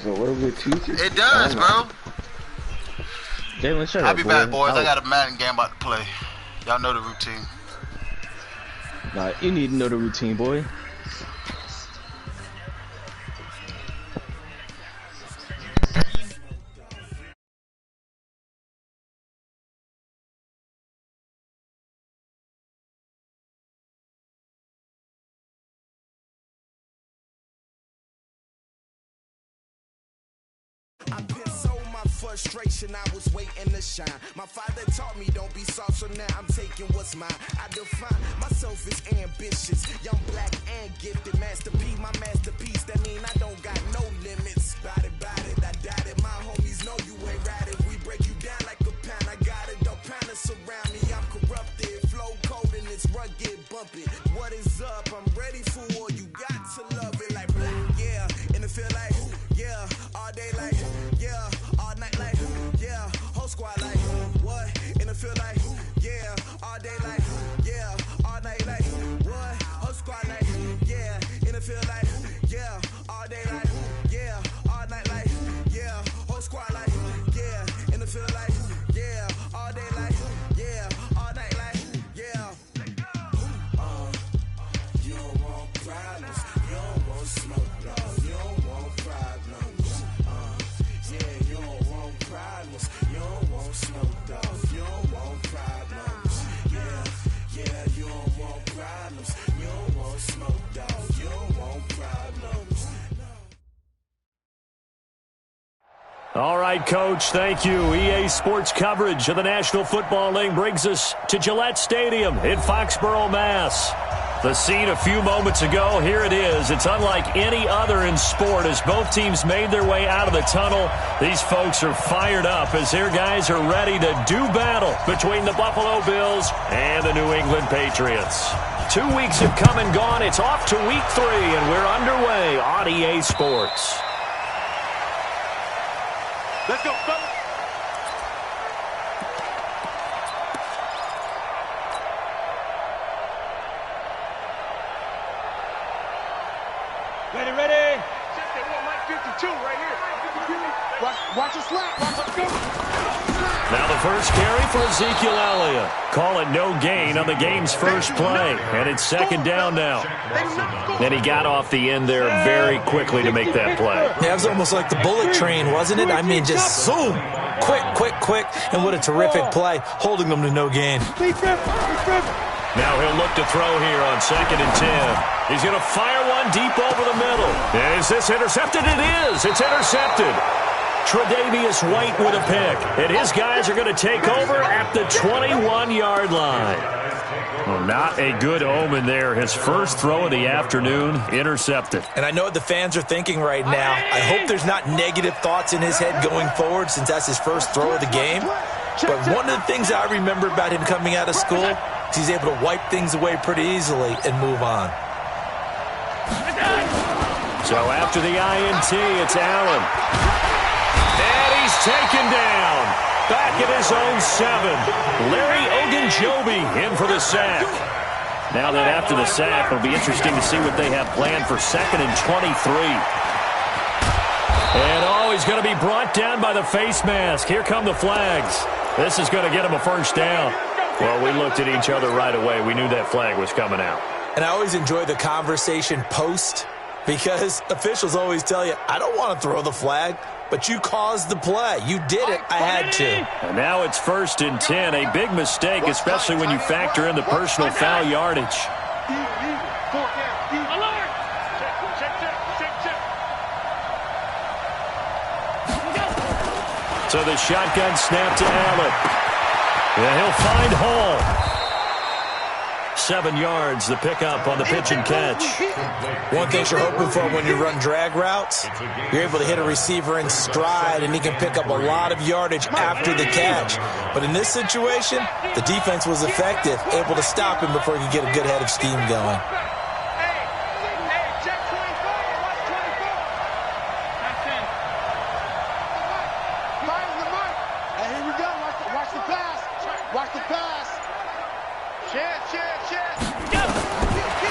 a little bit too. It does, bro. Jalen, shut I'll up, be boy. back, boys. I got a Madden game about to play. Y'all know the routine. Nah, you need to know the routine, boy. Frustration, I was waiting to shine. My father taught me don't be soft, so now I'm taking what's mine. I define myself as ambitious, young, black, and gifted. Masterpiece, my masterpiece. That mean I don't got no limits. Bout it, I doubt it. My homies know you ain't right. If we break you down like a pound, I got it. Don't pound us around me. I'm corrupted, flow cold and it's rugged, bumpy. What is up? I'm ready for war. You got to love it like yeah, and it feel like yeah, all day like yeah. Night like, yeah, whole squad like, what? And it feel like, yeah, all day like, yeah, all night like, what? Whole squad like, yeah, and it feel like, yeah, all day like, yeah, all night like, yeah, whole squad like, yeah, and it feel like, yeah, all day like, yeah, all night like, yeah. You don't want problems, you don't want smoke, dog, you don't want problems, yeah, you don't want problems, you don't want smoke, dog, you don't want problems, yeah, you don't want problems, you don't want smoke, dog, you don't want problems. All right, Coach, thank you. EA Sports coverage of the National Football League brings us to Gillette Stadium in Foxborough, Mass. The scene a few moments ago, here it is. It's unlike any other in sport as both teams made their way out of the tunnel. These folks are fired up as their guys are ready to do battle between the Buffalo Bills and the New England Patriots. 2 weeks have come and gone. It's off to week 3, and we're underway on EA Sports. Let's go, fellas. Ready. Line 52 right here. Watch the slap. Let's go. Now the first carry for Ezekiel Elliott. Call it no gain on the game's first play. And it's second down now. And he got off the end there very quickly to make that play. Yeah, it was almost like the bullet train, wasn't it? I mean, just zoom. Quick. And what a terrific play, holding them to no gain. Now he'll look to throw here on 2nd and 10. He's going to fire one deep over the middle. And is this intercepted? It is. It's intercepted. Tre'Davious White with a pick. And his guys are going to take over at the 21-yard line. Well, not a good omen there. His first throw of the afternoon, intercepted. And I know what the fans are thinking right now. I hope there's not negative thoughts in his head going forward since that's his first throw of the game. But one of the things I remember about him coming out of school is he's able to wipe things away pretty easily and move on. So after the INT, it's Allen. And he's taken down. Back at his own 7. Larry Ogunjobi in for the sack. Now that after the sack, it'll be interesting to see what they have planned for 2nd and 23. And he's going to be brought down by the face mask. Here come the flags. This is going to get him a first down. Well, we looked at each other right away. We knew that flag was coming out. And I always enjoy the conversation post because officials always tell you, I don't want to throw the flag, but you caused the play. You did it. I had to. And now it's 1st and 10. A big mistake, especially when you factor in the personal foul yardage. So the shotgun snap to Allen. And he'll find Hall. 7 yards, the pickup on the pitch and catch. One thing you're hoping for when you run drag routes, you're able to hit a receiver in stride, and he can pick up a lot of yardage after the catch. But in this situation, the defense was effective, able to stop him before he could get a good head of steam going.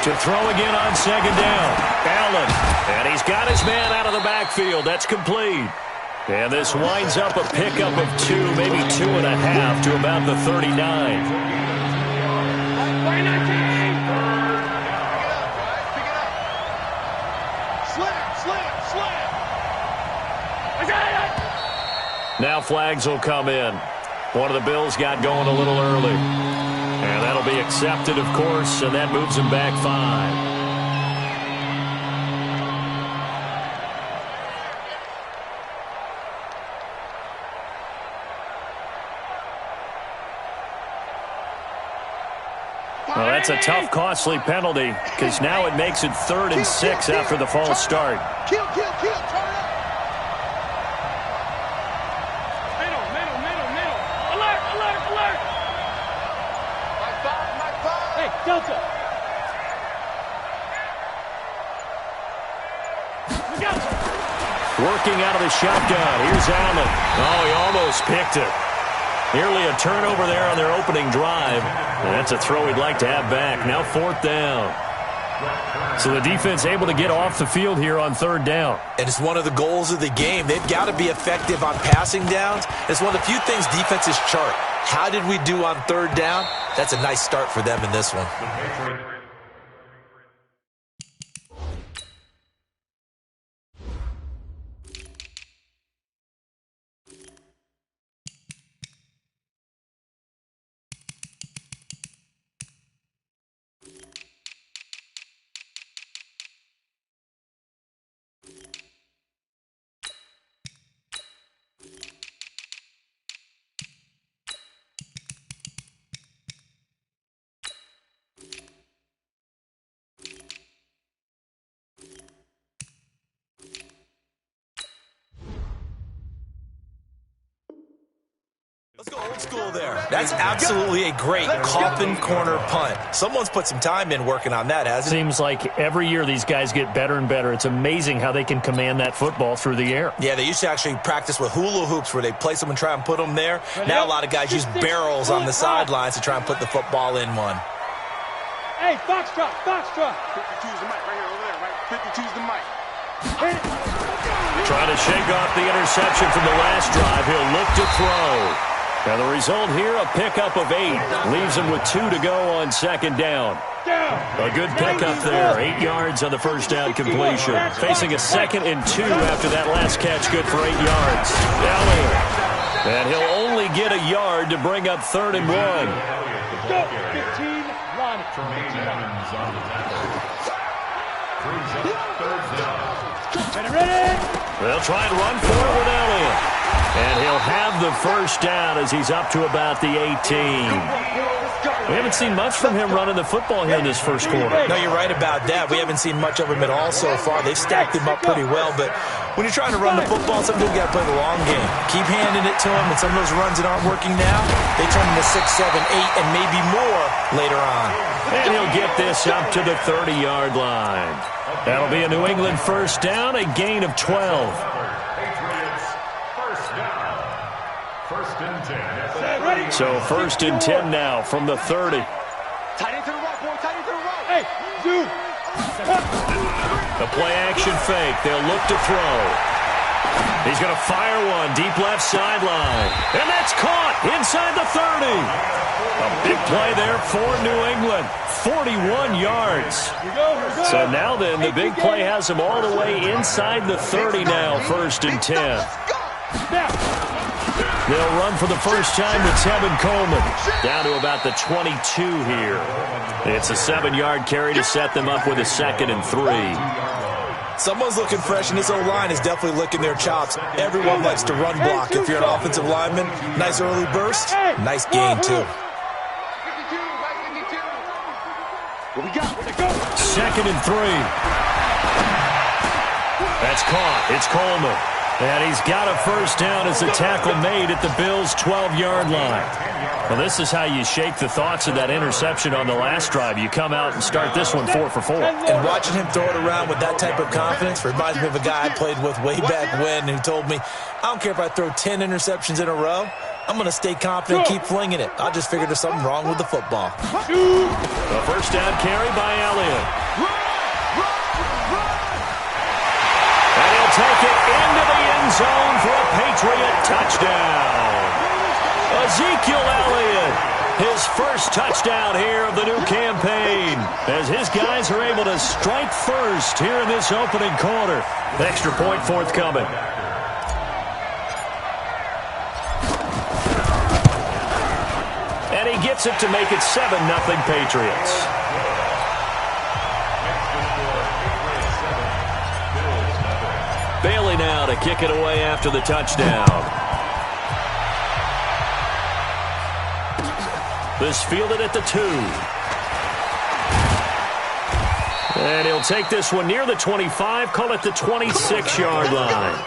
To throw again on second down. Allen. And he's got his man out of the backfield. That's complete. And this winds up a pickup of 2, maybe 2.5 to about the 39. Now flags will come in. One of the Bills got going a little early. And that'll be accepted, of course, and that moves him back 5. Well, that's a tough, costly penalty because now it makes it 3rd and 6 after the false start. Kill, turn it up. Middle. Alert. Mike 5. Hey, Delta. Working out of the shotgun. Here's Allen. Oh, he almost picked it. Nearly a turnover there on their opening drive. And that's a throw he'd like to have back. Now 4th down. So the defense able to get off the field here on 3rd down. And it's one of the goals of the game. They've got to be effective on passing downs. It's one of the few things defenses chart. How did we do on 3rd down? That's a nice start for them in this one. Let's go old school there. That's absolutely a great coffin corner punt. Someone's put some time in working on that, hasn't it? Seems like every year these guys get better and better. It's amazing how they can command that football through the air. Yeah, they used to actually practice with hula hoops where they place them and try and put them there. Now a lot of guys use barrels on the sidelines to try and put the football in one. Hey, Foxtrot. 52's the mic right here over there, right? 52's the mic. Trying to shake off the interception from the last drive. He'll look to throw. And the result here, a pickup of 8. Leaves him with 2 to go on 2nd down. A good pickup there. 8 yards on the first down completion. Facing a 2nd and 2 after that last catch. Good for 8 yards. Allen. And he'll only get a yard to bring up 3rd and 1. Go, 15, line. Ready? They'll try and run for it with Elliott. And he'll have the first down as he's up to about the 18. We haven't seen much from him running the football here in this first quarter. No, you're right about that. We haven't seen much of him at all so far. They've stacked him up pretty well, but when you're trying to run the football, sometimes you got to play the long game. Keep handing it to him, and some of those runs that aren't working now, they turn into 6, 7, 8, and maybe more later on. And he'll get this up to the 30-yard line. That'll be a New England first down, a gain of 12. So 1st and 10 now from the 30. Tight end to the right, boy. Tight end to the right. Hey, dude. The play action fake. They'll look to throw. He's going to fire one deep left sideline. And that's caught inside the 30. A big play there for New England. 41 yards. So now then, the big play has him all the way inside the 30 now, 1st and 10. They'll run for the first time with Tevin Coleman. Down to about the 22 here. It's a 7-yard carry to set them up with a 2nd and 3. Someone's looking fresh, and this O-line is definitely licking their chops. Everyone likes to run block. If you're an offensive lineman, nice early burst, nice gain, too. 2nd and 3. That's caught. It's Coleman. And he's got a first down as the tackle made at the Bills' 12-yard line. Well, this is how you shake the thoughts of that interception on the last drive. You come out and start this one 4 for 4. And watching him throw it around with that type of confidence reminds me of a guy I played with way back when who told me, I don't care if I throw 10 interceptions in a row. I'm going to stay confident, keep flinging it. I just figured there's something wrong with the football. A first down carry by Elliott. And he'll take it into the end zone for a Patriot touchdown. Ezekiel Elliott, his first touchdown here of the new campaign, as his guys are able to strike first here in this opening quarter. Extra point forthcoming. And he gets it to make it 7-0 Patriots. Bailey now to kick it away after the touchdown. This fielded at the 2. And he'll take this one near the 25, call it the 26-yard line.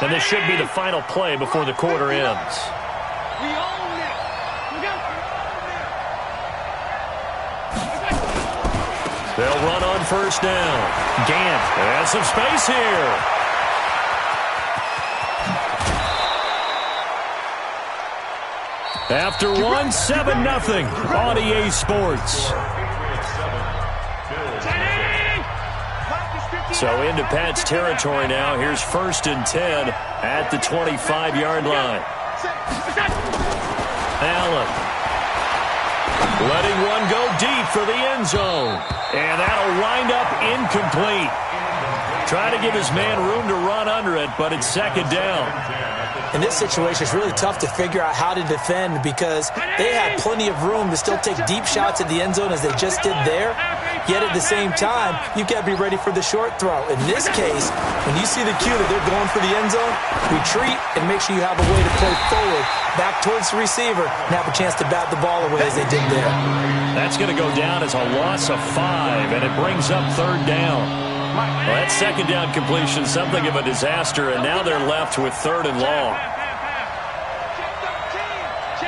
And this should be the final play before the quarter ends. They'll run on first down. Gant has some space here. After one, 7-0 on EA Sports. So into Pat's territory now. Here's 1st and 10 at the 25-yard line. Allen letting one go deep for the end zone. And that'll wind up incomplete. Try to give his man room to run under it, but it's 2nd down. In this situation, it's really tough to figure out how to defend because they had plenty of room to still take deep shots at the end zone as they just did there. Yet at the same time, you've got to be ready for the short throw. In this case, when you see the cue that they're going for the end zone, retreat and make sure you have a way to play forward, back towards the receiver, and have a chance to bat the ball away as they did there. That's going to go down as a loss of 5, and it brings up 3rd down. Well, that 2nd down completion, something of a disaster, and now they're left with 3rd and long.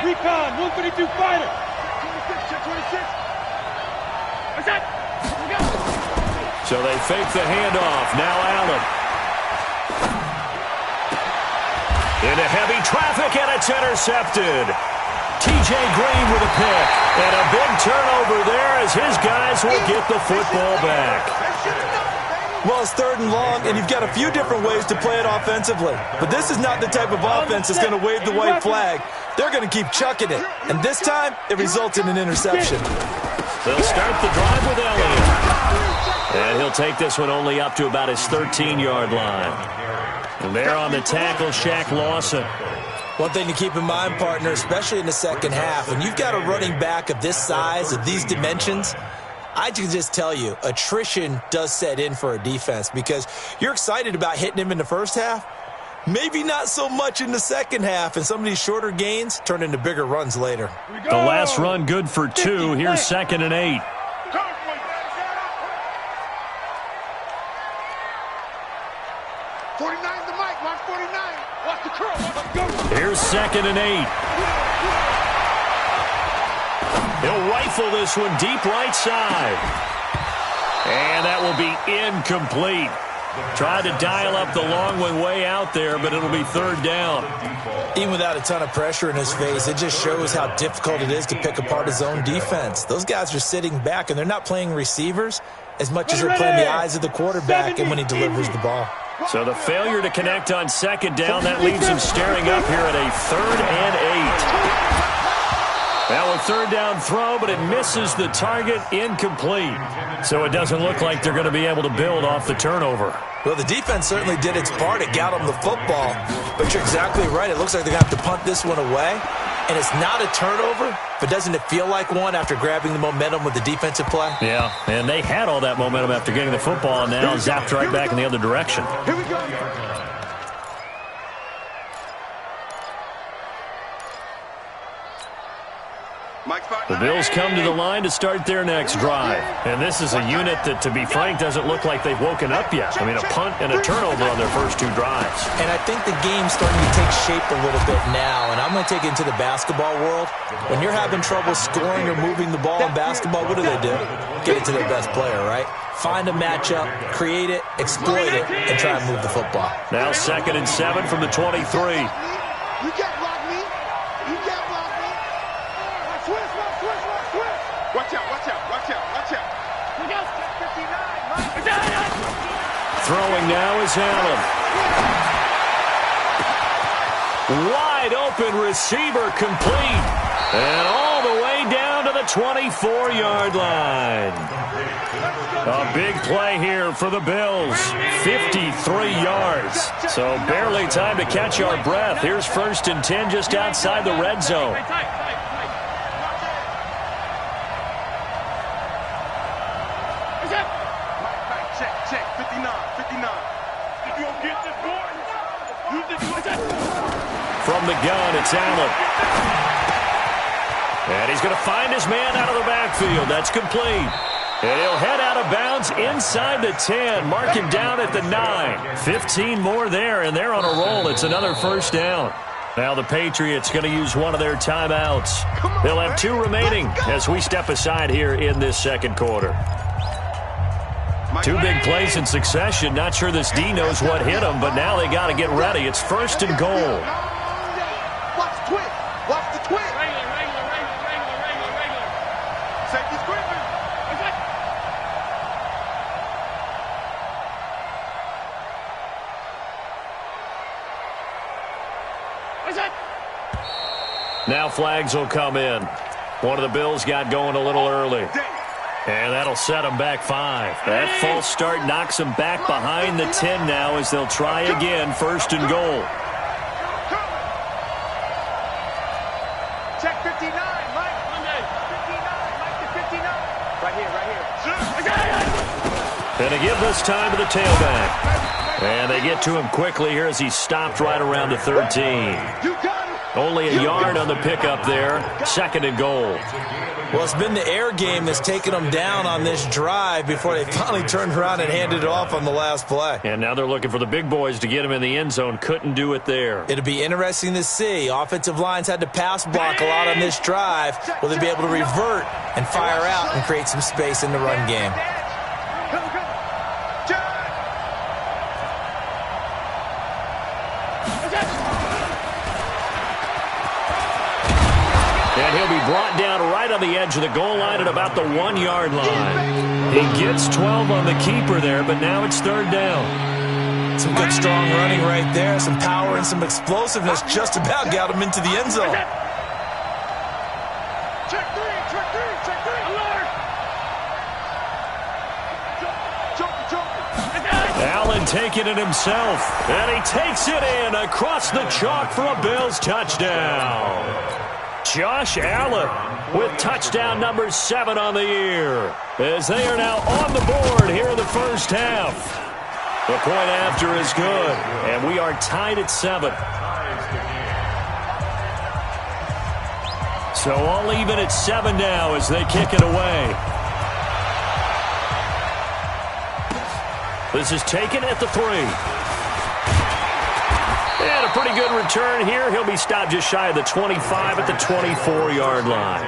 Recon, 132 fighter. 26. What's that? So they fake the handoff. Now Allen. Into heavy traffic, and it's intercepted. T.J. Green with a pick. And a big turnover there as his guys will get the football back. Well, it's 3rd and long, and you've got a few different ways to play it offensively. But this is not the type of offense that's going to wave the white flag. They're going to keep chucking it. And this time, it results in an interception. They'll start the drive with Elliott. And he'll take this one only up to about his 13-yard line. And there on the tackle, Shaq Lawson. One thing to keep in mind, partner, especially in the second half, when you've got a running back of this size, of these dimensions, I can just tell you, attrition does set in for a defense because you're excited about hitting him in the first half. Maybe not so much in the second half, and some of these shorter gains turn into bigger runs later. The last run good for 2. Here's 2nd and 8. 49 the mic, watch 49. Watch the curl. Here's 2nd and 8. He'll rifle this one deep right side. And that will be incomplete. Tried to dial up the long one way out there, but it'll be 3rd down. Even without a ton of pressure in his face, it just shows how difficult it is to pick apart his own defense. Those guys are sitting back, and they're not playing receivers as much as they're playing the eyes of the quarterback and when he delivers the ball. So the failure to connect on 2nd down, that leaves him staring up here at a 3rd and 8. Now a 3rd down throw, but it misses the target, incomplete. So it doesn't look like they're going to be able to build off the turnover. Well, the defense certainly did its part. It got them the football. But you're exactly right. It looks like they're going to have to punt this one away. And it's not a turnover, but doesn't it feel like one after grabbing the momentum with the defensive play? Yeah, and they had all that momentum after getting the football, and now zapped right back in the other direction. Here we go. The Bills come to the line to start their next drive. And this is a unit that, to be frank, doesn't look like they've woken up yet. I mean, a punt and a turnover on their first 2 drives. And I think the game's starting to take shape a little bit now. And I'm going to take it into the basketball world. When you're having trouble scoring or moving the ball in basketball, what do? Get it to their best player, right? Find a matchup, create it, exploit it, and try to move the football. Now 2nd and 7 from the 23. You can't block me. You can't block me. Watch twist. Watch out. We got 59. Throwing now is Allen. Wide open receiver complete. And all the way down to the 24-yard line. A big play here for the Bills. 53 yards. So barely time to catch our breath. Here's 1st and 10 just outside the red zone. Check. 59. If you don't get this board, from the gun, it's Allen. And he's going to find his man out of the backfield. That's complete. And he'll head out of bounds inside the 10. Mark him down at the 9. 15 more there, and they're on a roll. It's another 1st down. Now the Patriots going to use one of their timeouts. They'll have 2 remaining as we step aside here in this 2nd quarter. 2 big plays in succession. Not sure this D knows what hit him, but now they got to get ready. It's 1st and goal. Watch the twist. Safety's creeping. Now flags will come in. One of the Bills got going a little early. And that'll set them back 5. That false start knocks them back behind the 10 now as they'll try again, 1st and goal. Check 59, Mike. 59. Right here. And they give this time to the tailback. And they get to him quickly here as he stopped right around the 13. Only a yard on the pickup there. 2nd and goal. Well, it's been the air game that's taken them down on this drive before they finally turned around and handed it off on the last play. And now they're looking for the big boys to get him in the end zone. Couldn't do it there. It'll be interesting to see. Offensive lines had to pass block a lot on this drive. Will they be able to revert and fire out and create some space in the run game? And he'll be brought down right on the edge of the goal line at about the 1-yard line. He gets 12 on the keeper there, but now it's 3rd down. Some good strong running right there. Some power and some explosiveness just about got him into the end zone. Check three. Alert. Allen taking it himself, and he takes it in across the chalk for a Bills touchdown. Josh Allen with touchdown number 7 on the year as they are now on the board here in the 1st half. The point after is good, and we are tied at 7. So all even at 7 now as they kick it away. This is taken at the 3. And a pretty good return here. He'll be stopped just shy of the 25 at the 24-yard line.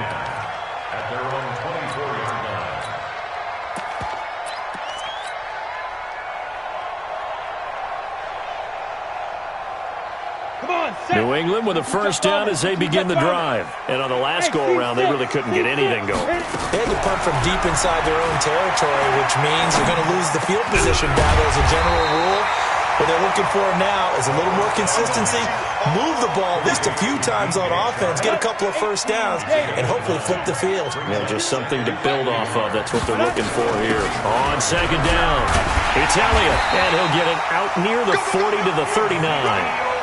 New England with a 1st down as they begin the drive. And on the last go-around, they really couldn't get anything going. They had to punt from deep inside their own territory, which means they're going to lose the field position battle as a general rule. What they're looking for now is a little more consistency, move the ball at least a few times on offense, get a couple of 1st downs, and hopefully flip the field. Yeah, just something to build off of. That's what they're looking for here. On 2nd down, it's Elliott, and he'll get it out near the 40 to the 39.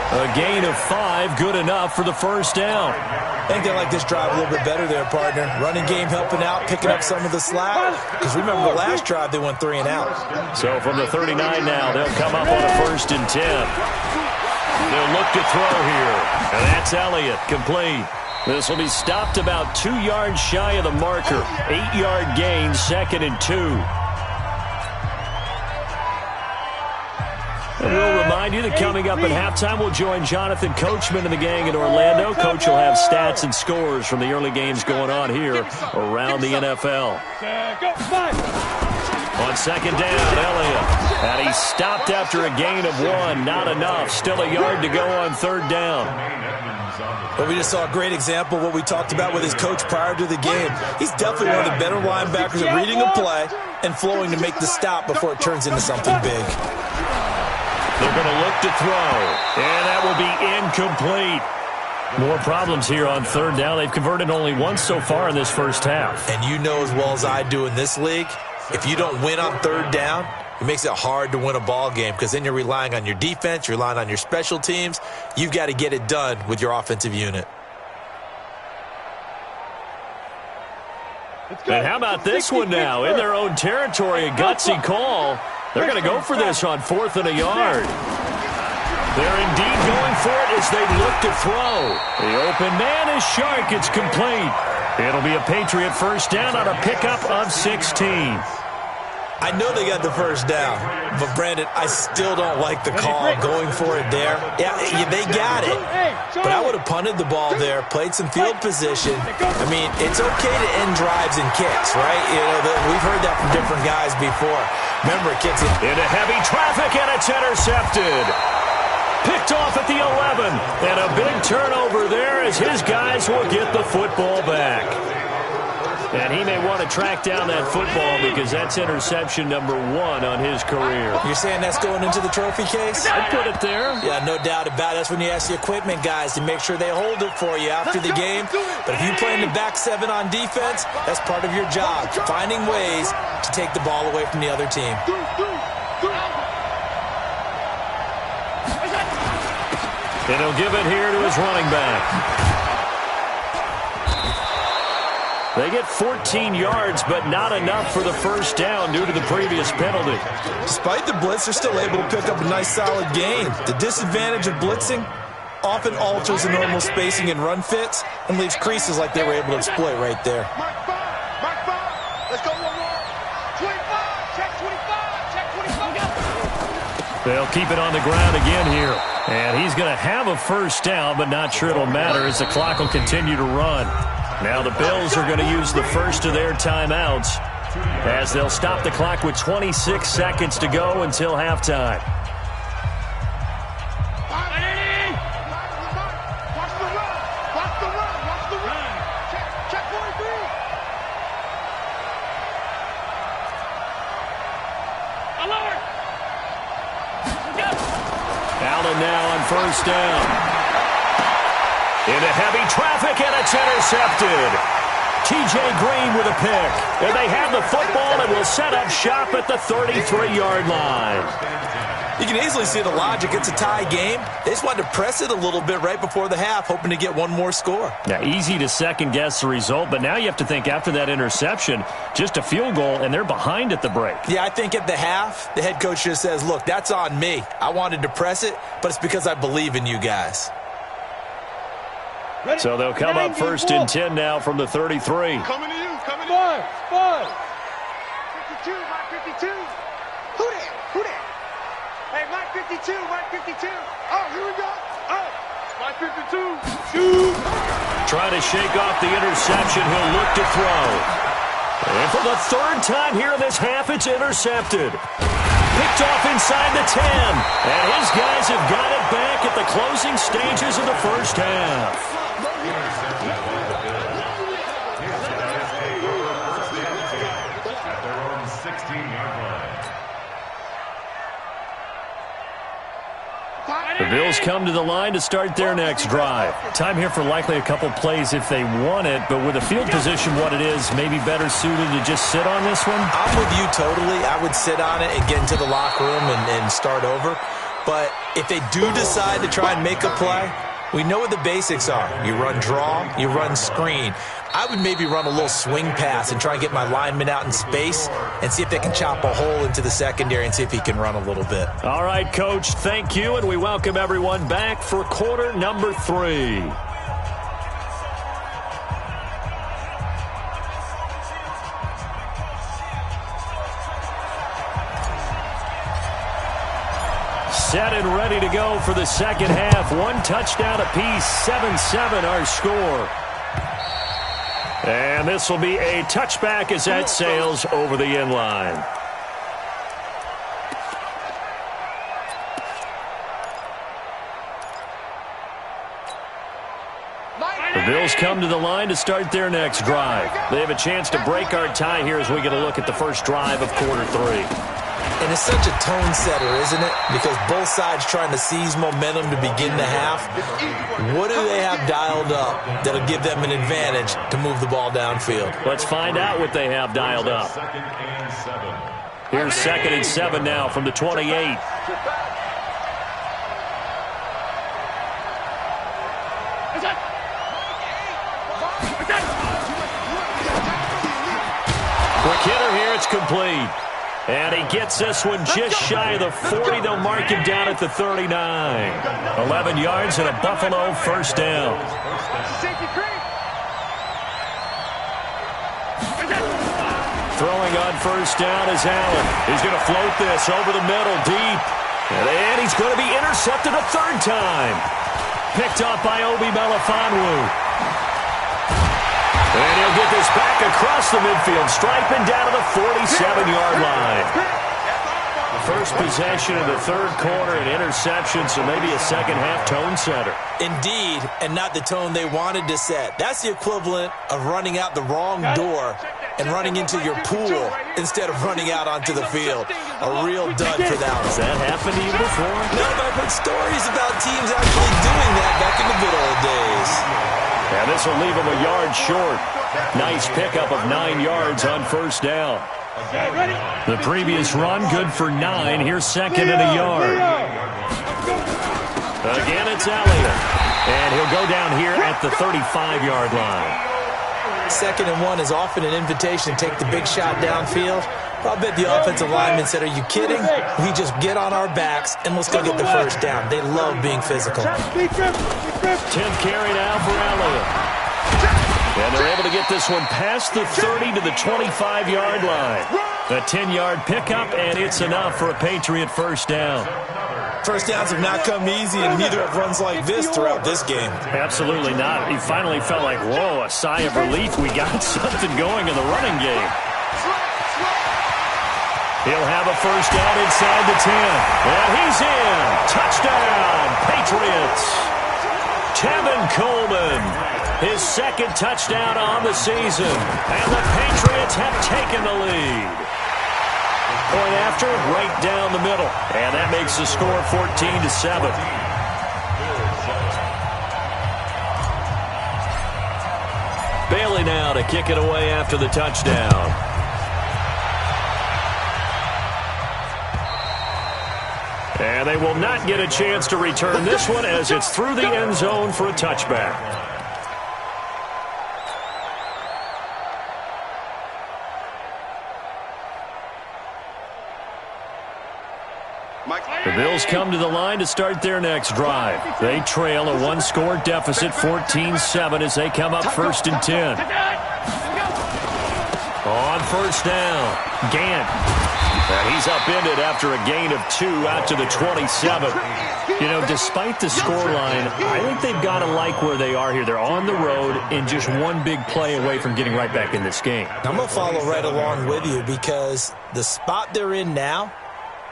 A gain of 5, good enough for the 1st down. I think they like this drive a little bit better there, partner. Running game helping out, picking up some of the slack. Because remember the last drive, they went 3 and out. So from the 39 now, they'll come up on a 1st and 10. They'll look to throw here. And that's Elliott, complete. This will be stopped about 2 yards shy of the marker. 8-yard gain, 2nd and 2. And we'll remind you that coming up at halftime, we'll join Jonathan Coachman and the gang in Orlando. Coach will have stats and scores from the early games going on here around the NFL. On 2nd down, Elliott. And he stopped after a gain of 1. Not enough. Still a yard to go on 3rd down. But we just saw a great example of what we talked about with his coach prior to the game. He's definitely one of the better linebackers at reading a play and flowing to make the stop before it turns into something big. They're going to look to throw. And that will be incomplete. More problems here on 3rd down. They've converted only once so far in this first half. And you know as well as I do in this league, if you don't win on 3rd down, it makes it hard to win a ball game because then you're relying on your defense, you're relying on your special teams. You've got to get it done with your offensive unit. And how about this one now? In their own territory, a gutsy call. They're going to go for this on 4th and a yard. They're indeed going for it as they look to throw. The open man is Shark. It's complete. It'll be a Patriot first down on a pickup of 16. I know they got the first down, but Brandon, I still don't like the call going for it there. Yeah, they got it, but I would have punted the ball there, played some field position. I mean, it's okay to end drives and kicks, right? You know, we've heard that from different guys before. Remember, kicks into heavy traffic, and it's intercepted. Picked off at the 11, and a big turnover there as his guys will get the football back. And he may want to track down that football because that's interception number 1 on his career. You're saying that's going into the trophy case? I'd put it there. Yeah, no doubt about it. That's when you ask the equipment guys to make sure they hold it for you after the game. But if you play in the back 7 on defense, that's part of your job, finding ways to take the ball away from the other team. And he'll give it here to his running back. They get 14 yards, but not enough for the first down due to the previous penalty. Despite the blitz, they're still able to pick up a nice, solid gain. The disadvantage of blitzing often alters the normal spacing and run fits and leaves creases like they were able to exploit right there. Mark 5. Let's go one more. 25. Check 25. Check 25. They'll keep it on the ground again here. And he's going to have a first down, but not sure it'll matter as the clock will continue to run. Now the Bills are going to use the first of their timeouts as they'll stop the clock with 26 seconds to go until halftime. Allen now on first down. Into heavy traffic, and it's intercepted. T.J. Green with a pick. And they have the football and will set up shop at the 33-yard line. You can easily see the logic. It's a tie game. They just wanted to press it a little bit right before the half, hoping to get one more score. Now, easy to second-guess the result, but now you have to think after that interception, just a field goal, and they're behind at the break. Yeah, I think at the half, the head coach just says, look, that's on me. I wanted to press it, but it's because I believe in you guys. So they'll come up 1st and 10 now from the 33. Coming to you. Coming to you. 5. 52. Mike 52. Who that? Hey, Mike 52. Mike 52. Oh, here we go. Oh, Mike 52. Trying to shake off the interception. He'll look to throw. And for the 3rd time here in this half, it's intercepted. Picked off inside the 10. And his guys have got it back at the closing stages of the first half. The Bills come to the line to start their next drive. Time here for likely a couple plays if they want it, but with the field position what it is, maybe better suited to just sit on this one? I'm with you totally. I would sit on it and get into the locker room and start over. But if they do decide to try and make a play, we know what the basics are. You run draw, you run screen. I would maybe run a little swing pass and try and get my lineman out in space and see if they can chop a hole into the secondary and see if he can run a little bit. All right, Coach, thank you, and we welcome everyone back for quarter number 3. Set and ready to go for the second half. One touchdown apiece, 7-7 our score. And this will be a touchback as that sails over the end line. The Bills come to the line to start their next drive. They have a chance to break our tie here as we get a look at the first drive of quarter 3. And it's such a tone setter, isn't it? Because both sides trying to seize momentum to begin the half. What do they have dialed up that'll give them an advantage to move the ball downfield? Let's find out what they have dialed up. Here's 2nd and 7 now from the 28. Quick hitter here, it's complete. And he gets this one just shy of the 40. They'll mark him down at the 39. 11 yards and a Buffalo first down. Throwing on first down is Allen. He's going to float this over the middle deep. And he's going to be intercepted a third time. Picked off by Obi Melifonwu. And he'll get this back across the midfield, striping down to the 47-yard line. First possession of the third quarter, an interception, so maybe a second-half tone setter. Indeed, and not the tone they wanted to set. That's the equivalent of running out the wrong door and running into your pool instead of running out onto the field. A real dud for that one. Has that happened to you before? No, but I've heard stories about teams actually doing that back in the good old days. And this will leave him a yard short. Nice pickup of 9 yards on first down. The previous run, good for 9. Here's 2nd and a yard. Again, it's Elliott. And he'll go down here at the 35-yard line. 2nd and 1 is often an invitation to take the big shot downfield. I bet the offensive lineman said, are you kidding? We just get on our backs and let's go get the first down. They love being physical. 10th carry now for Elliott. And they're able to get this one past the 30 to the 25-yard line. A 10-yard pickup, and it's enough for a Patriot first down. First downs have not come easy, and neither have runs like this throughout this game. Absolutely not. He finally felt like, whoa, a sigh of relief. We got something going in the running game. He'll have a first down inside the 10. And he's in. Touchdown, Patriots. Tevin Coleman, his 2nd touchdown on the season. And the Patriots have taken the lead. Point after, right down the middle. And that makes the score 14-7. Bailey now to kick it away after the touchdown. And they will not get a chance to return this one as it's through the end zone for a touchback. The Bills come to the line to start their next drive. They trail a one-score deficit, 14-7, as they come up 1st and 10. On first down, Gant. And he's upended after a gain of 2 out to the 27. You know, despite the scoreline, I think they've got to like where they are here. They're on the road and just one big play away from getting right back in this game. I'm going to follow right along with you because the spot they're in now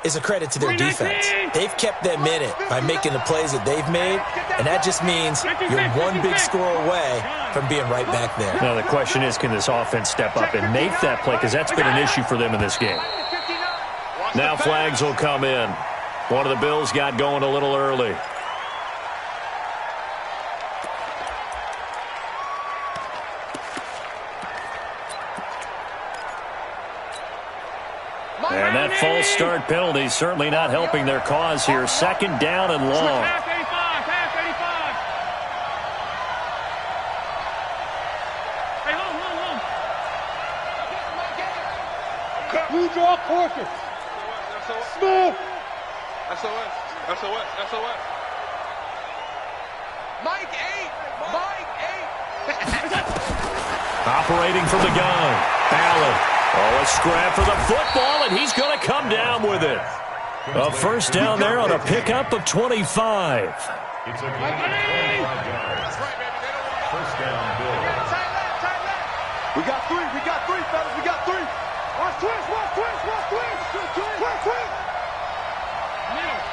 is a credit to their defense. They've kept them in it by making the plays that they've made, and that just means you're one big score away from being right back there. Now, the question is, can this offense step up and make that play? Because that's been an issue for them in this game. Now flags will come in. One of the Bills got going a little early. And that false start penalty certainly not helping their cause here. 2nd down and long. You draw quarters. Smooth. SOS. SOS. SOS. Mike 8. Mike 8. Operating from the gun. Allen. Oh, a scrap for the football, and he's going to come down with it. A first down there on a pickup of 25. It's a gain of 25 yards. First down, Bills. We got three, fellas. We got three. Watch twist. Middle.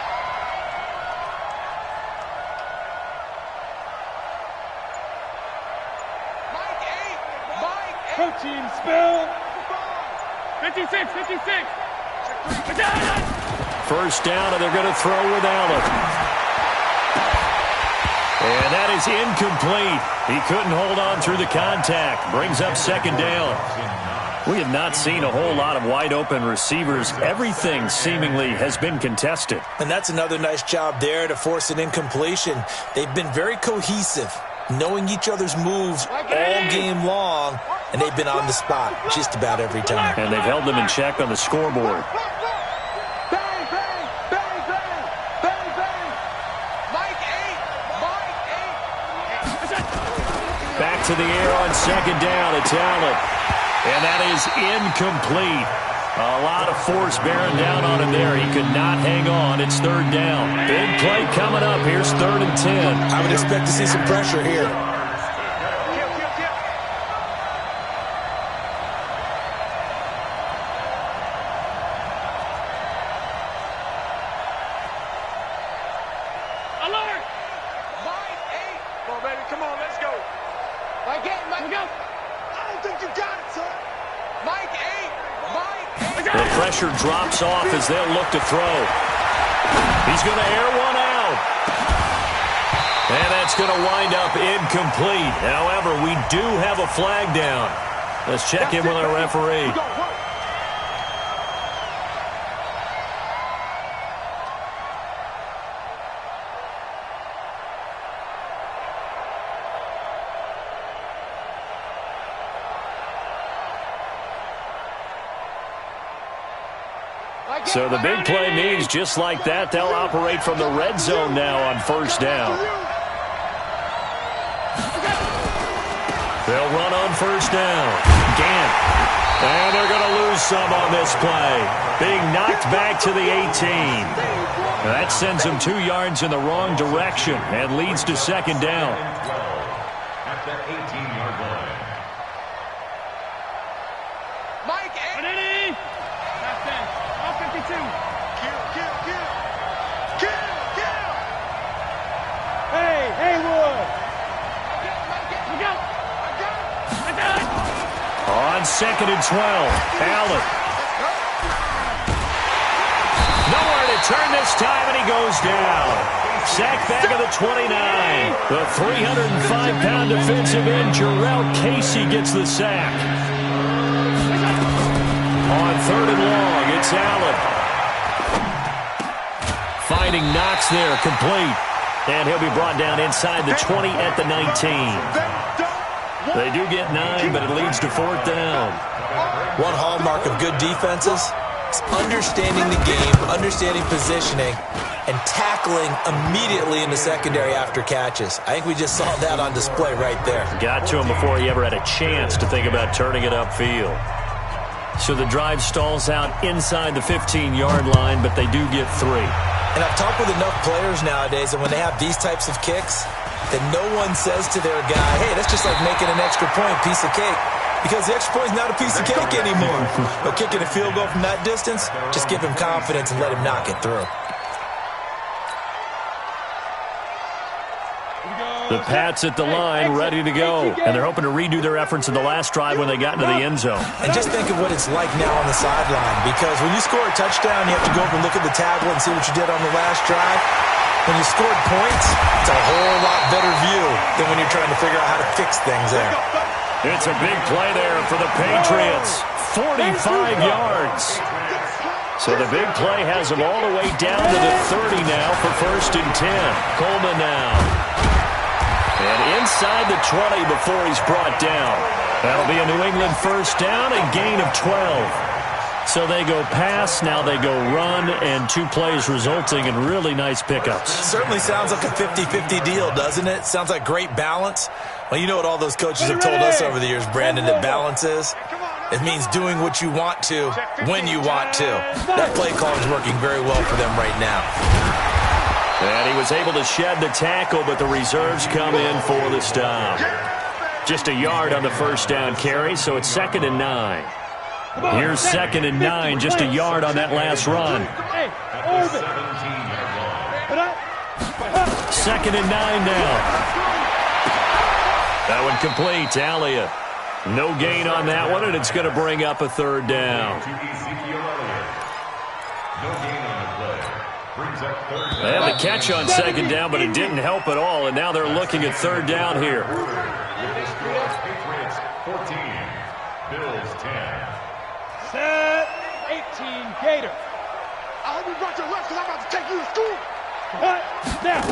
Mike 8. Team spill. 56. First down, and they're going to throw with Allen. And that is incomplete. He couldn't hold on through the contact. Brings up second down. We have not seen a whole lot of wide-open receivers. Everything seemingly has been contested. And that's another nice job there to force an incompletion. They've been very cohesive, knowing each other's moves all game long, and they've been on the spot just about every time. And they've held them in check on the scoreboard. Back to the air on second down. It's Allen. And that is incomplete. A lot of force bearing down on him there. He could not hang on. It's third down. Big play coming up. Here's 3rd and 10. I would expect to see some pressure here. Alert! Mike 8. Come on, baby. Come on, let's go. Mike 8. Go. I don't think you got it, son. Mike 8. The pressure drops off as they'll look to throw. He's going to air one out. And that's going to wind up incomplete. However, we do have a flag down. Let's check in with our referee. So the big play means just like that, they'll operate from the red zone now on first down. They'll run on first down. Gant. And they're going to lose some on this play. Being knocked back to the 18. That sends them 2 yards in the wrong direction and leads to second down. At the 18-yard line. Mike 8. That's it. All 52. Kill. Hey, Haywood. Look out. On 2nd and 12, Allen. Nowhere to turn this time, and he goes down. Sacked back at the 29. The 305-pound defensive end, Jarrell Casey, gets the sack. On 3rd and long, it's Allen. Finding Knox there, complete. And he'll be brought down inside the 20 at the 19. They do get 9, but it leads to 4th down. One hallmark of good defenses is understanding the game, understanding positioning, and tackling immediately in the secondary after catches. I think we just saw that on display right there. Got to him before he ever had a chance to think about turning it upfield. So the drive stalls out inside the 15-yard line, but they do get 3. And I've talked with enough players nowadays, and when they have these types of kicks, that no one says to their guy, hey, that's just like making an extra point, piece of cake. Because the extra point is not a piece of cake anymore. But kicking a field goal from that distance, just give him confidence and let him knock it through. The Pats at the line, ready to go. And they're hoping to redo their efforts in the last drive when they got into the end zone. And just think of what it's like now on the sideline. Because when you score a touchdown, you have to go over and look at the tablet and see what you did on the last drive. When you scored points, it's a whole lot better view than when you're trying to figure out how to fix things there. It's a big play there for the Patriots. 45 yards. So the big play has them all the way down to the 30 now for 1st and 10. Coleman now. And inside the 20 before he's brought down. That'll be a New England first down, a gain of 12. So they go pass, now they go run, and 2 plays resulting in really nice pickups. Certainly sounds like a 50-50 deal, doesn't it? Sounds like great balance. Well, you know what all those coaches have told us over the years, Brandon, that balance is? It means doing what you want to when you want to. That play call is working very well for them right now. And he was able to shed the tackle, but the reserves come in for the stop. Just a yard on the first down carry, so it's 2nd and 9. Here's 2nd and 9, just a yard on that last run. 2nd and 9 now. That one complete, Elliott. No gain on that one, and it's going to bring up a 3rd down. They had the catch on 2nd down, but it didn't help at all, and now they're looking at 3rd down here. Patriots 14, Bills 10. Set 18, Gator. I hope you brought your left because I'm about to take you to school. Now.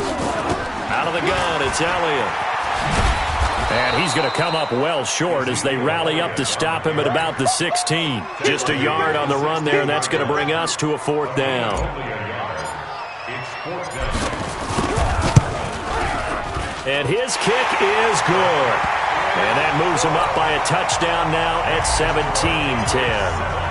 Out of the gun, it's Elliott. And he's going to come up well short as they rally up to stop him at about the 16. Just a yard on the run there, and that's going to bring us to a 4th down. And his kick is good. And that moves him up by a touchdown now at 17-10.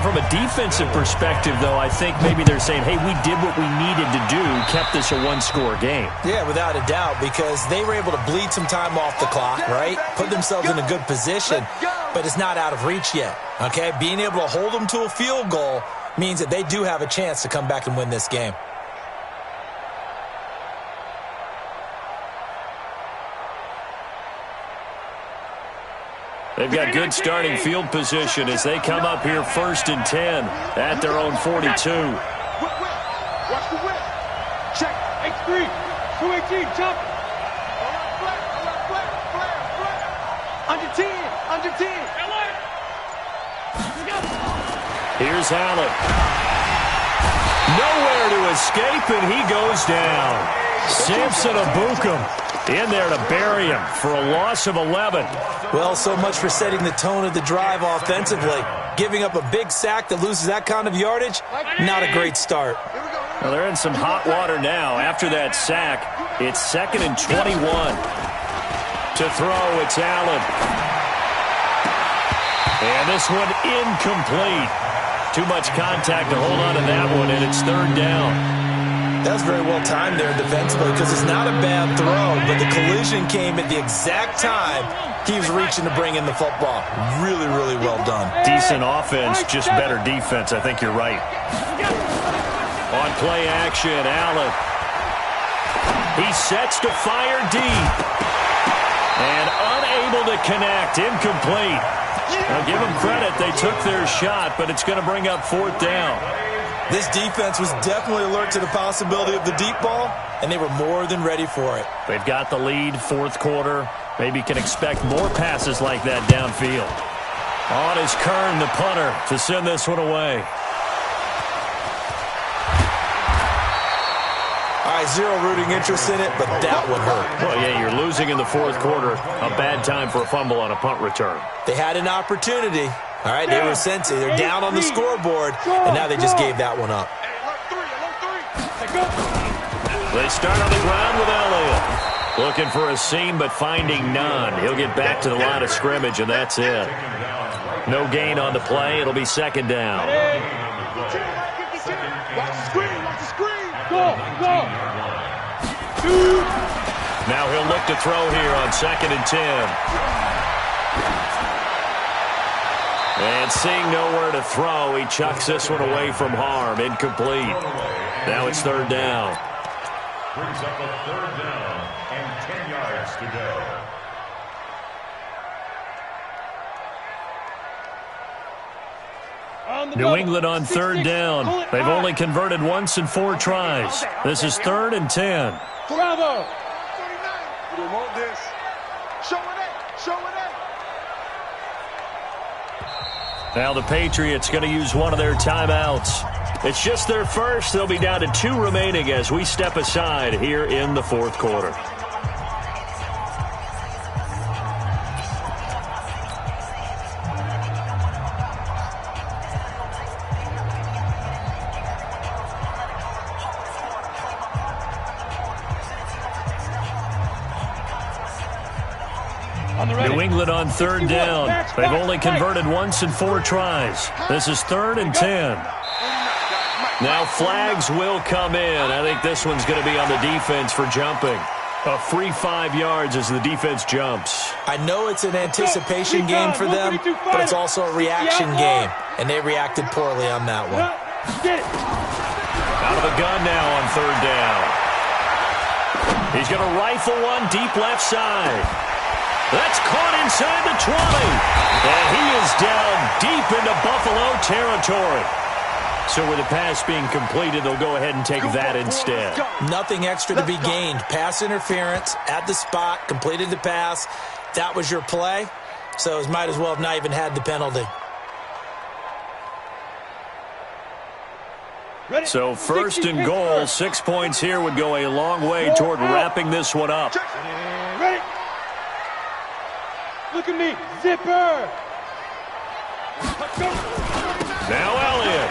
From a defensive perspective, though, I think maybe they're saying, hey, we did what we needed to do, kept this a one-score game. Yeah, without a doubt, because they were able to bleed some time off the clock, right? Put themselves in a good position, but it's not out of reach yet, okay? Being able to hold them to a field goal means that they do have a chance to come back and win this game. They've got good starting field position as they come up here 1st and 10 at their own 42. Watch the whip. Check. X3. 218. Jump. Under 10. Under 10. Here's Allen. Nowhere to escape, and he goes down. Samson Abukum in there to bury him for a loss of 11. Well, so much for setting the tone of the drive offensively. Giving up a big sack that loses that kind of yardage, not a great start. Well, they're in some hot water now. After that sack, it's 2nd and 21. To throw, it's Allen. And this one incomplete. Too much contact to hold on to that one, and it's 3rd down. That was very well timed there defensively because it's not a bad throw, but the collision came at the exact time he was reaching to bring in the football. Really, really well done. Decent offense, just better defense. I think you're right. On play action, Allen. He sets to fire deep. And unable to connect. Incomplete. Now give them credit. They took their shot, but it's going to bring up 4th down. This defense was definitely alert to the possibility of the deep ball, and they were more than ready for it. They've got the lead, 4th quarter. Maybe can expect more passes like that downfield. On is Kern, the punter, to send this one away. All right, zero rooting interest in it, but that would hurt. Well, yeah, you're losing in the 4th quarter. A bad time for a fumble on a punt return. They had an opportunity. All right, they were sent to. They're down on the scoreboard, and now they just gave that one up. They start on the ground with Elliott. Looking for a seam, but finding none. He'll get back to the line of scrimmage, and that's it. No gain on the play. It'll be 2nd down. Watch the screen. Watch the screen. Go. Now he'll look to throw here on 2nd and 10. And seeing nowhere to throw, he chucks this one away from harm. Incomplete. Now it's 3rd down. Brings up a 3rd down and 10 yards to go. New England on 3rd down. They've only converted once in 4 tries. This is 3rd and 10. Bravo. You want this. Show it up. Now the Patriots going to use one of their timeouts. It's just their first. They'll be down to 2 remaining as we step aside here in the 4th quarter. New England on third down. They've only converted once in 4 tries. This is 3rd and 10. Now flags will come in. I think this one's going to be on the defense for jumping. A free 5 yards as the defense jumps. I know it's an anticipation game for them, but it's also a reaction game, and they reacted poorly on that one. Out of the gun now on 3rd down. He's going to rifle one deep left side. That's caught inside the 20. And he is down deep into Buffalo territory. So with the pass being completed, they'll go ahead and take that instead. Nothing extra to be gained. Pass interference at the spot, completed the pass. That was your play, so it might as well have not even had the penalty. So 1st and goal, 6 points here would go a long way toward wrapping this one up. Ready? Look at me, zipper. Now Elliott.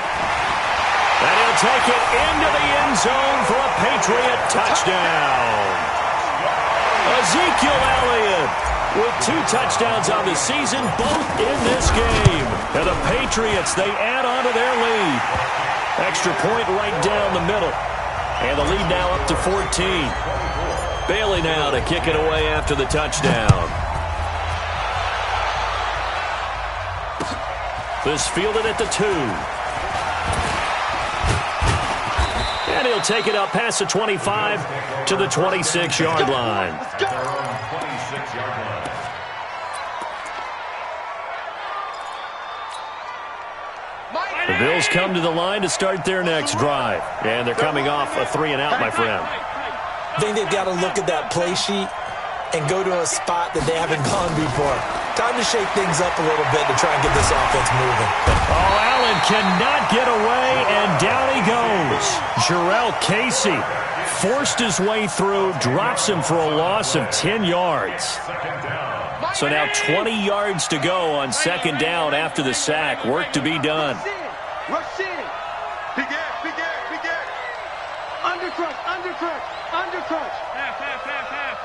And he'll take it into the end zone for a Patriot touchdown. Ezekiel Elliott with 2 touchdowns on the season, both in this game. And the Patriots, they add on to their lead. Extra point right down the middle. And the lead now up to 14. Bailey now to kick it away after the touchdown. This fielded at the 2. And he'll take it up past the 25 to the 26-yard line. The Bills come to the line to start their next drive. And they're coming off a 3-and-out, my friend. I think they've got to look at that play sheet and go to a spot that they haven't gone before. Time to shake things up a little bit to try and get this offense moving. Oh, Allen cannot get away, and down he goes. Jarrell Casey forced his way through, drops him for a loss of 10 yards. So now 20 yards to go on 2nd down after the sack. Work to be done. Rush in. Big air, big air, big air. Undercrunch, undercrunch, undercrunch. Half, half, half, half.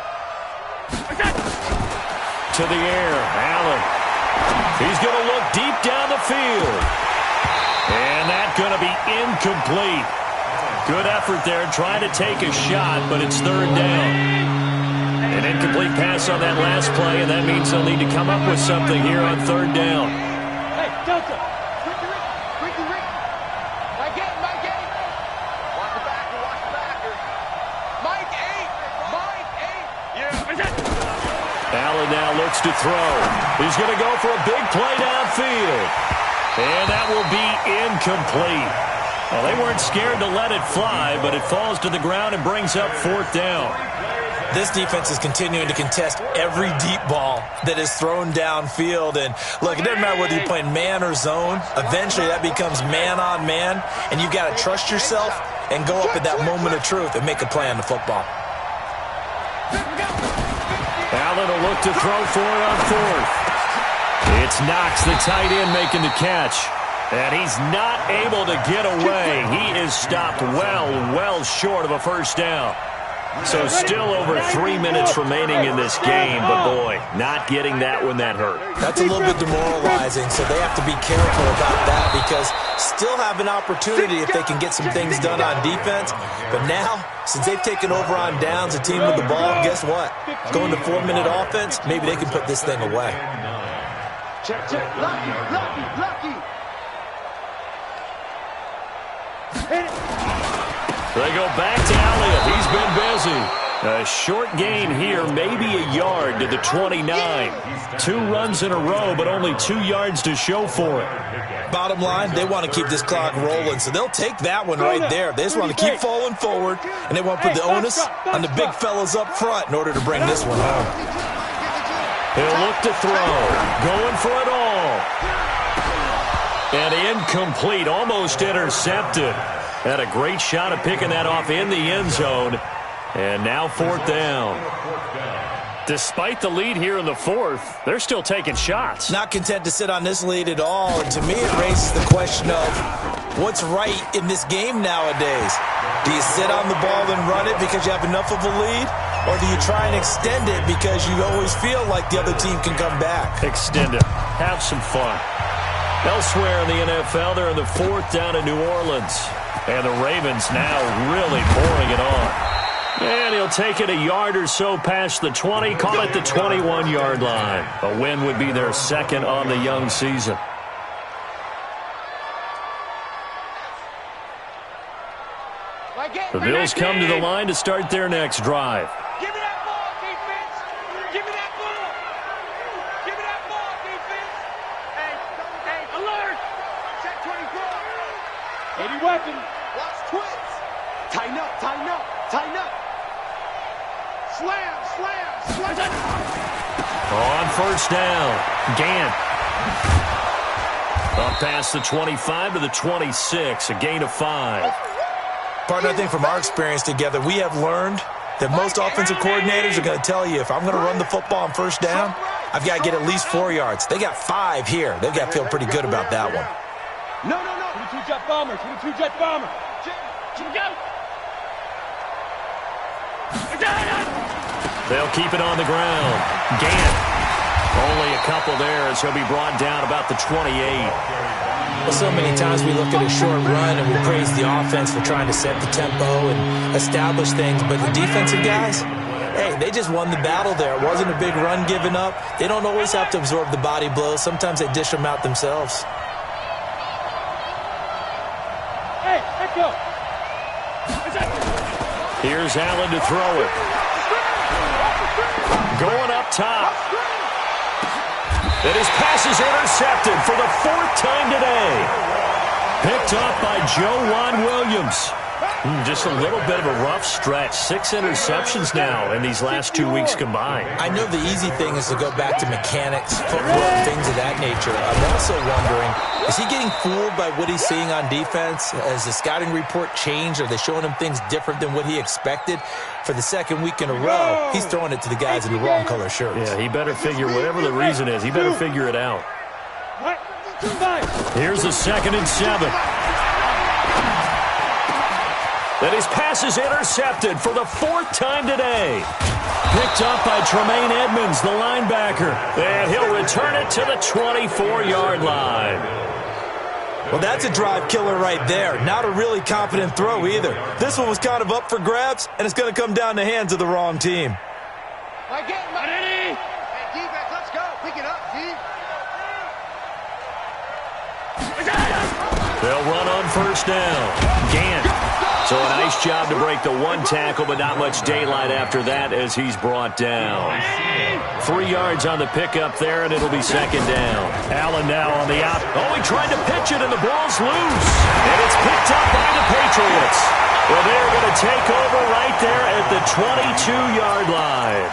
To the air, Allen. He's going to look deep down the field. And that's going to be incomplete. Good effort there, trying to take a shot, but it's 3rd down. An incomplete pass on that last play, and that means they'll need to come up with something here on 3rd down. Hey, Delta. Ricky. My gate. Watch the backer. Mike 8. Yeah. Allen now looks to throw. He's going to go for a big play downfield. And that will be incomplete. Well, they weren't scared to let it fly, but it falls to the ground and brings up 4th down. This defense is continuing to contest every deep ball that is thrown downfield. And look, it doesn't matter whether you're playing man or zone. Eventually that becomes man on man, and you've got to trust yourself and go up at that moment of truth and make a play on the football. Allen will look to throw for it on 4th. It's Knox, the tight end, making the catch. And he's not able to get away. He is stopped well short of a 1st down. So still over 3 minutes remaining in this game, but boy, not getting that one that hurt. That's a little bit demoralizing, so they have to be careful about that because still have an opportunity if they can get some things done on defense. But now, since they've taken over on downs, a team with the ball, guess what? Going to 4-minute offense, maybe they can put this thing away. Check. Lucky. They go back to Elliott. He's been busy. A short gain here, maybe a yard to the 29. 2 runs in a row, but only 2 yards to show for it. Bottom line, they want to keep this clock rolling, so they'll take that one right there. They just want to keep falling forward, and they want to put the onus on the big fellas up front in order to bring this one home. He'll look to throw. Going for it all. And incomplete, almost intercepted. Had a great shot at picking that off in the end zone. And now 4th down. Despite the lead here in the 4th, they're still taking shots. Not content to sit on this lead at all. And to me, it raises the question of What's right in this game nowadays? Do you sit on the ball and run it because you have enough of a lead? Or do you try and extend it because you always feel like the other team can come back? Extend it. Have some fun. Elsewhere in the NFL, they're in the 4th down in New Orleans. And the Ravens now really pouring it on. And he'll take it a yard or so past the 20, call it the 21-yard line. A win would be their 2nd on the young season. The Bills come to the line to start their next drive. Give me that ball, defense. Give me that ball. Give me that ball, defense. Hey, alert. Set 24. 80 weapon. Watch twins. Tighten up, tighten up, tighten up. Slam, slam, slam. On 1st down, Gant. Up past the 25 to the 26, a gain of 5. Partner, I think from our experience together, we have learned that most offensive coordinators are going to tell you, if I'm going to run the football on 1st down, I've got to get at least 4 yards. They got 5 here. They've got to feel pretty good about that one. No. 22 jet bomber, 22 jet bomber. They'll keep it on the ground. Gant. Only a couple there as he'll be brought down about the 28. Well, so many times we look at a short run and we praise the offense for trying to set the tempo and establish things, but the defensive guys, hey, they just won the battle there. It wasn't a big run given up. They don't always have to absorb the body blows. Sometimes they dish them out themselves. Hey, let's go. Here's Allen to throw it. Going up top. And his pass is intercepted for the 4th time today. Picked up by Joejuan Williams. Just a little bit of a rough stretch. 6 interceptions now in these last 2 weeks combined. I know the easy thing is to go back to mechanics, footwork, things of that nature. I'm also wondering, is he getting fooled by what he's seeing on defense? Has the scouting report changed? Are they showing him things different than what he expected? For the 2nd week in a row, he's throwing it to the guys in the wrong color shirts. Yeah, he better figure, whatever the reason is, he better figure it out. Here's a 2nd and 7. That his pass is intercepted for the 4th time today. Picked up by Tremaine Edmonds, the linebacker. And he'll return it to the 24-yard line. Well, that's a drive killer right there. Not a really confident throw either. This one was kind of up for grabs, and it's going to come down the hands of the wrong team. Hey, defense, let's go. Pick it up, G. They'll run on 1st down. Gant. So a nice job to break the 1 tackle, but not much daylight after that as he's brought down. 3 yards on the pickup there, and it'll be 2nd down. Allen now on the out. Oh, he tried to pitch it, and the ball's loose. And it's picked up by the Patriots. Well, they're going to take over right there at the 22-yard line.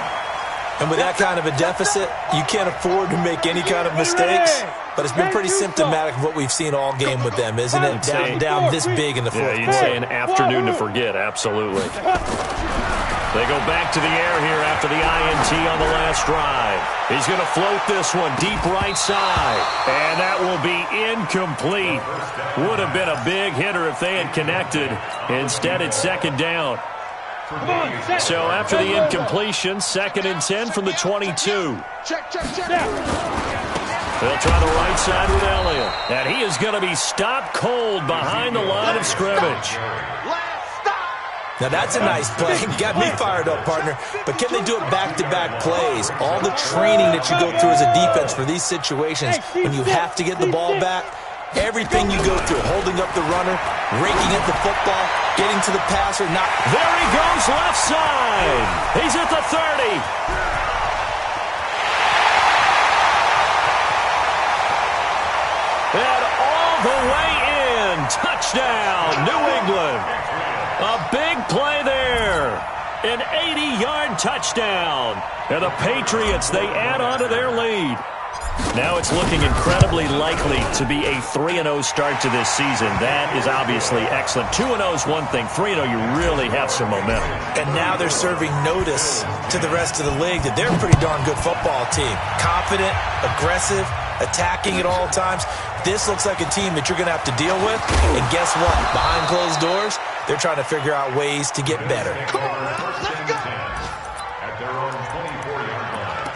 And with that kind of a deficit, you can't afford to make any kind of mistakes. But it's been pretty symptomatic of what we've seen all game with them, isn't it? Down this big in the 4th quarter. Yeah, you'd say an afternoon to forget, absolutely. They go back to the air here after the INT on the last drive. He's going to float this one deep right side. And that will be incomplete. Would have been a big hitter if they had connected. Instead, it's 2nd down. So after the incompletion, 2nd and 10 from the 22. Check. They'll try the right side with Elliott. And he is going to be stopped cold behind the line of scrimmage. Now that's a nice play. Got me fired up, partner. But can they do it back-to-back plays? All the training that you go through as a defense for these situations, when you have to get the ball back, everything you go through, holding up the runner, raking at the football, getting to the passer, not... There he goes left side. He's at the 30. And all the way in. Touchdown, New England. A big play there. An 80-yard touchdown. And the Patriots, they add on to their lead. Now it's looking incredibly likely to be a 3-0 start to this season. That is obviously excellent. 2-0 is one thing. 3-0, you really have some momentum. And now they're serving notice to the rest of the league that they're a pretty darn good football team. Confident, aggressive, attacking at all times. This looks like a team that you're going to have to deal with. And guess what? Behind closed doors, they're trying to figure out ways to get better. Come on, now, let's go. At their own 24-yard line.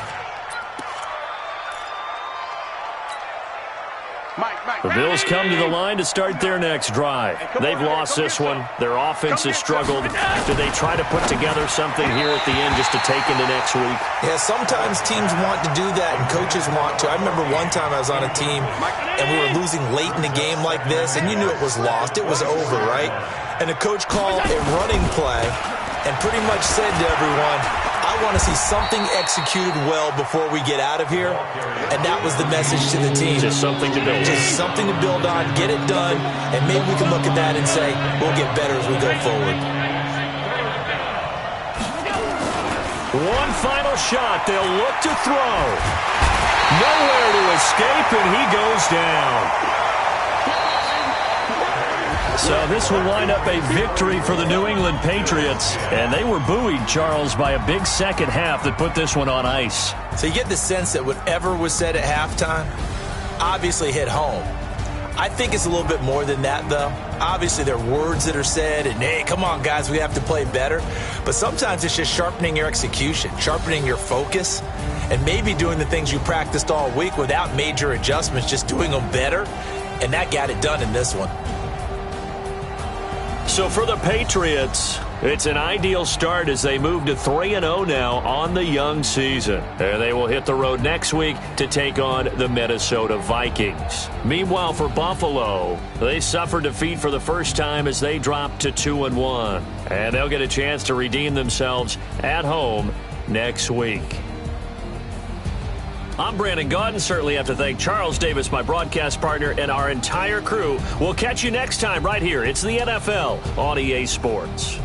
The Bills come to the line to start their next drive. They've lost this one. Their offense has struggled. Do they try to put together something here at the end just to take into next week? Yeah, sometimes teams want to do that and coaches want to. I remember one time I was on a team and we were losing late in the game like this, and you knew it was lost. It was over, right? And the coach called a running play and pretty much said to everyone, I want to see something executed well before we get out of here. And that was the message to the team. Just something to build on. Just something to build on, get it done, and maybe we can look at that and say, we'll get better as we go forward. One final shot. They'll look to throw. Nowhere to escape, and he goes down. So this will wind up a victory for the New England Patriots. And they were buoyed, Charles, by a big second half that put this one on ice. So you get the sense that whatever was said at halftime obviously hit home. I think it's a little bit more than that, though. Obviously, there are words that are said, and, hey, come on, guys, we have to play better. But sometimes it's just sharpening your execution, sharpening your focus, and maybe doing the things you practiced all week without major adjustments, just doing them better. And that got it done in this one. So for the Patriots, it's an ideal start as they move to 3-0 now on the young season. And they will hit the road next week to take on the Minnesota Vikings. Meanwhile, for Buffalo, they suffered defeat for the first time as they dropped to 2-1. And they'll get a chance to redeem themselves at home next week. I'm Brandon Gaudin. Certainly have to thank Charles Davis, my broadcast partner, and our entire crew. We'll catch you next time right here. It's the NFL on EA Sports.